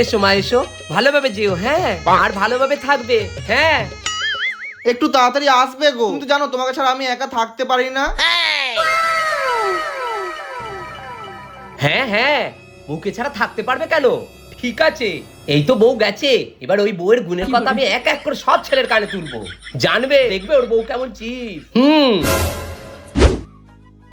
এসো মা এসো, ভালোভাবে যেও, হ্যাঁ, আর ভালোভাবে থাকবে, হ্যাঁ। একটু তাড়াতাড়ি আসবে গো, তুমি তো জানো তোমাকে ছাড়া আমি একা থাকতে পারি না। হ্যাঁ হ্যাঁ, বউকে ছাড়া থাকতে পারবে কেন? ঠিক আছে, এই তো বউ গেছে, এবার ওই বউয়ের গুণের কথা আমি এক এক করে সব ছেলের কানে তুলবো, জানবে, দেখবে ওর বউ কেমন চিজ।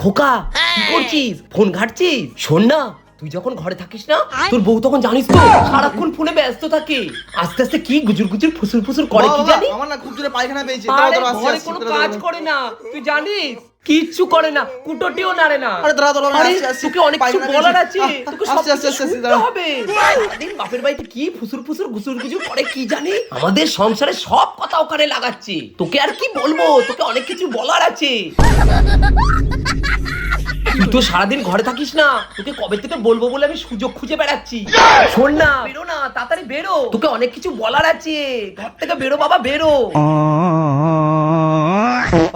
খোকা, কি করছিস? ফোন ঘাটছিস? শোন না, তুই যখন ঘরে থাকিস না, তোর বউ তখন জানিস তো সারাক্ষণ ফোনে ব্যস্ত থাকে, আস্তে আস্তে কি গুজুর গুজুর ফুসুর ফুসুর করে কি জানি। আমার না খুব জোরে পায়খানা পেয়েছে। আরে ঘরে কোনো কাজ করে না, তুই জানিস? কিচ্ছু করে না, কুটোটিও নাড়ে না। আরে দাঁড়া দাঁড়া, আরে আসছি তোকে অনেক কিছু বলার আছে, তোকে সব আস্তে কিছু শুনতে হবে। সারাদিন বাপের বাড়িতে কি ফুসুর ফুসুর গুসুর গুজুর করে কি জানি, আমাদের সংসারে সব কথা ওখানে লাগাচ্ছে। তোকে আর কি বলবো, তোকে অনেক কিছু বলার আছে। তুই তো সারাদিন ঘরে থাকিস না, তোকে কবে থেকে বলবো বলে আমি সুযোগ খুঁজে বেড়াচ্ছি। শোন না, বেরো না, তাড়াতাড়ি বেরো, তোকে অনেক কিছু বলার আছে, ঘর থেকে বেরো বাবা, বেরো।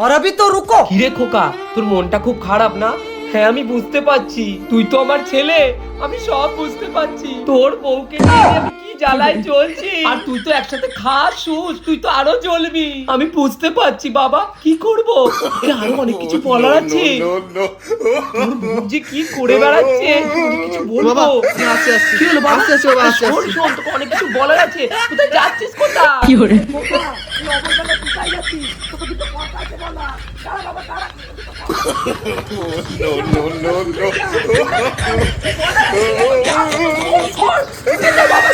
और अभी तो रुको। কিরে খোকা, তোর মনটা খুব খারাপ না? হ্যাঁ আমি বুঝতে পারছি, তুই তো আমার ছেলে, আমি সব বুঝতে পারছি। তোর বউকে নিয়ে আমি কি জ্বালায় চলছি, আর তুই তো একসাথে খাস শুস, তুই তো আরো জ্বলবি। আমি বুঝতে পারছি বাবা, কি করব, তোকে আরো অনেক কিছু বলার আছে। তোর বউ যে কি করে বেড়াচ্ছে, তোকে কিছু বলবো। আসছি আসছি। কি হলো বাবা? আসছি আসছি বাবা, আসছি শোন আসছি। শোন, তোকে অনেক কিছু বলার আছে, কোথায় যাচ্ছিস, কোথায়? কি করে কোথায় যাচ্ছিস? তোকে দুটো কথা আছে বলা। দাঁড়া বাবা, দাঁড়া। বাবা,